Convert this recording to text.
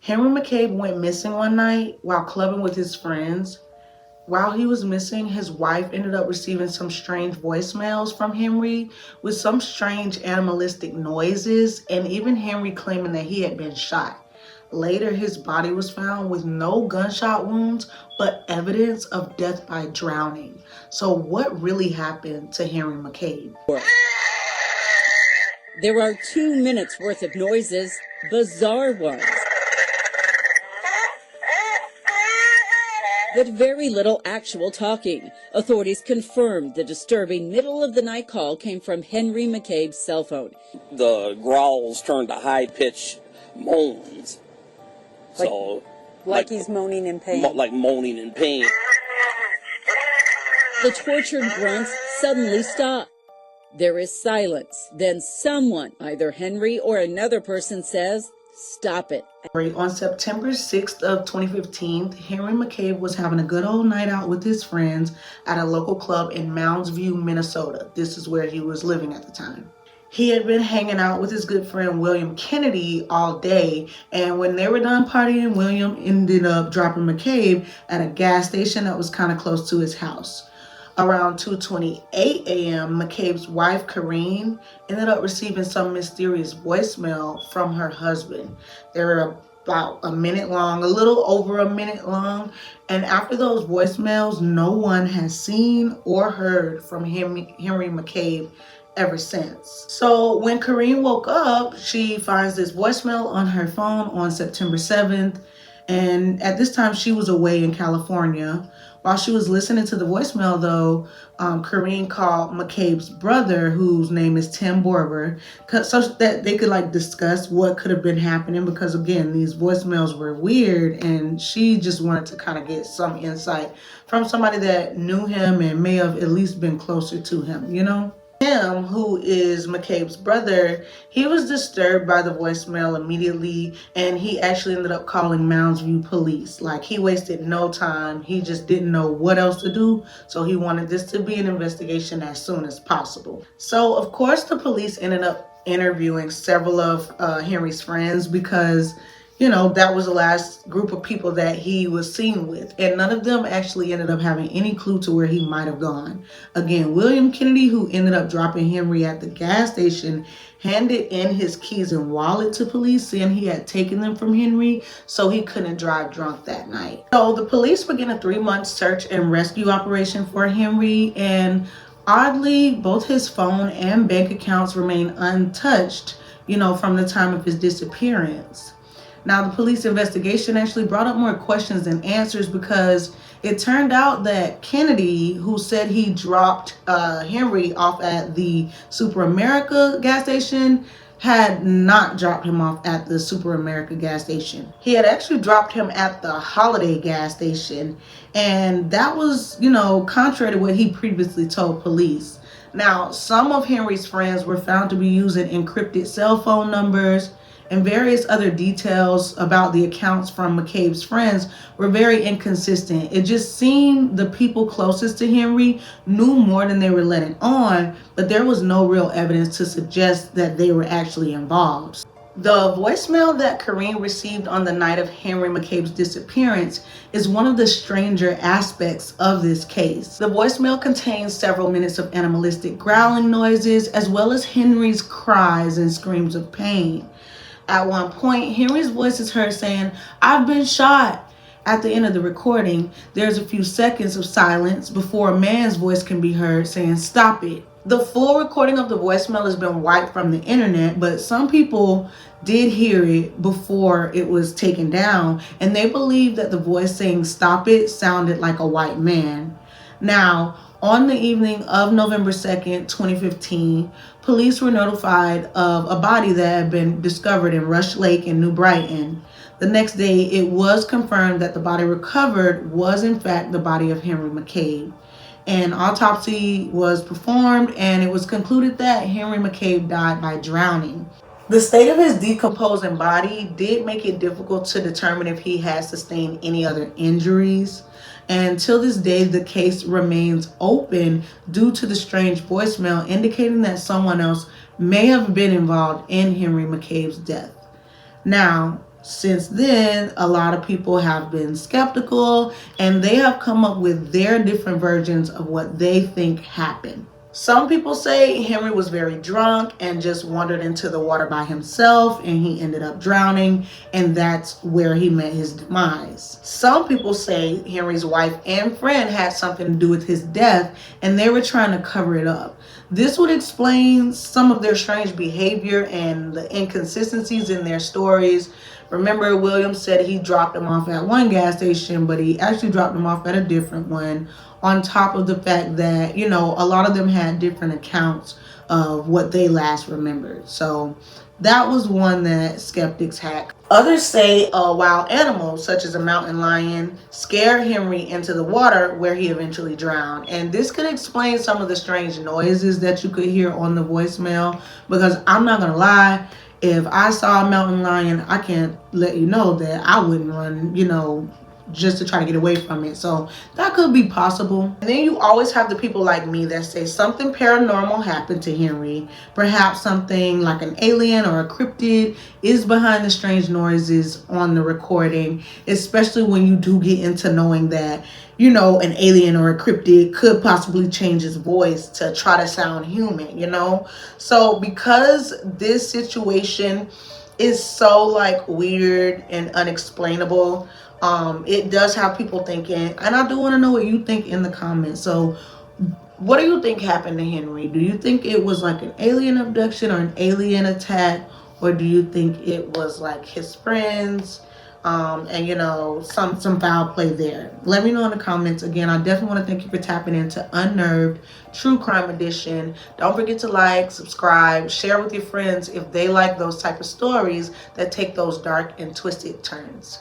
Henry McCabe went missing one night while clubbing with his friends. While he was missing, his wife ended up receiving some strange voicemails from Henry with some strange animalistic noises, and even Henry claiming that he had been shot. Later, his body was found with no gunshot wounds, but evidence of death by drowning. So what really happened to Henry McCabe? There are 2 minutes worth of noises, bizarre ones, but very little actual talking. Authorities confirmed the disturbing middle-of-the-night call came from Henry McCabe's cell phone. The growls turned to high-pitched moans. Like he's moaning in pain. Like moaning in pain. The tortured grunts suddenly stop. There is silence. Then someone, either Henry or another person, says, "Stop it." On September 6th of 2015, Henry McCabe was having a good old night out with his friends at a local club in Mounds View, Minnesota. This is where he was living at the time. He had been hanging out with his good friend William Kennedy all day, and when they were done partying, William ended up dropping McCabe at a gas station that was kind of close to his house. Around 2:28 a.m., McCabe's wife, Corrine, ended up receiving some mysterious voicemail from her husband. They were about a minute long, a little over a minute long, and after those voicemails, no one has seen or heard from Henry McCabe ever since. So when Corrine woke up, she finds this voicemail on her phone on September 7th, and at this time she was away in California. While she was listening to the voicemail, though, Corrine called McCabe's brother, whose name is Tim Borber, so that they could discuss what could have been happening, because again, these voicemails were weird, and she just wanted to kind of get some insight from somebody that knew him and may have at least been closer to him, you know? Tim, who is McCabe's brother, he was disturbed by the voicemail immediately, and he actually ended up calling Mounds View police. He wasted no time. He just didn't know what else to do, so he wanted this to be an investigation as soon as possible. So, of course, the police ended up interviewing several of Henry's friends, because that was the last group of people that he was seen with. And none of them actually ended up having any clue to where he might have gone. Again, William Kennedy, who ended up dropping Henry at the gas station, handed in his keys and wallet to police, saying he had taken them from Henry so he couldn't drive drunk that night. So the police began a 3-month search and rescue operation for Henry, and oddly, both his phone and bank accounts remain untouched, from the time of his disappearance. Now, the police investigation actually brought up more questions than answers, because it turned out that Kennedy, who said he dropped Henry off at the Super America gas station, had not dropped him off at the Super America gas station. He had actually dropped him at the Holiday gas station, and that was, contrary to what he previously told police. Now, some of Henry's friends were found to be using encrypted cell phone numbers, and various other details about the accounts from McCabe's friends were very inconsistent. It just seemed the people closest to Henry knew more than they were letting on, but there was no real evidence to suggest that they were actually involved. The voicemail that Corrine received on the night of Henry McCabe's disappearance is one of the stranger aspects of this case. The voicemail contains several minutes of animalistic growling noises, as well as Henry's cries and screams of pain. At one point, Henry's voice is heard saying, "I've been shot." At the end of the recording, there's a few seconds of silence before a man's voice can be heard saying, "Stop it." The full recording of the voicemail has been wiped from the internet, but some people did hear it before it was taken down, and they believe that the voice saying "stop it" sounded like a white man. Now, on the evening of November 2nd, 2015, police were notified of a body that had been discovered in Rush Lake in New Brighton. The next day, it was confirmed that the body recovered was in fact the body of Henry McCabe. An autopsy was performed, and it was concluded that Henry McCabe died by drowning. The state of his decomposing body did make it difficult to determine if he had sustained any other injuries. And till this day, the case remains open due to the strange voicemail indicating that someone else may have been involved in Henry McCabe's death. Now, Since then, a lot of people have been skeptical and they have come up with their different versions of what they think happened. Some people say Henry was very drunk and just wandered into the water by himself and he ended up drowning, and that's where he met his demise. Some people say Henry's wife and friend had something to do with his death and they were trying to cover it up. This would explain some of their strange behavior and the inconsistencies in their stories. Remember, William said he dropped him off at one gas station, but he actually dropped him off at a different one, on top of the fact that, a lot of them had different accounts of what they last remembered. So that was one that skeptics had. Others say a wild animal, such as a mountain lion, scared Henry into the water where he eventually drowned. And this could explain some of the strange noises that you could hear on the voicemail, because I'm not going to lie, if I saw a mountain lion, I can't let you know that I wouldn't run, just to try to get away from it. So that could be possible. And then you always have the people like me that say something paranormal happened to Henry. Perhaps something like an alien or a cryptid is behind the strange noises on the recording, especially when you do get into knowing that, an alien or a cryptid could possibly change his voice to try to sound human, So because this situation is so weird and unexplainable, it does have people thinking, and I do want to know what you think in the comments. So what do you think happened to Henry? Do you think it was like an alien abduction or an alien attack, or do you think it was like his friends and some foul play there? Let me know in the comments. Again, I definitely want to thank you for tapping into Unnerved True Crime Edition. Don't forget to like, subscribe, share with your friends if they like those type of stories that take those dark and twisted turns.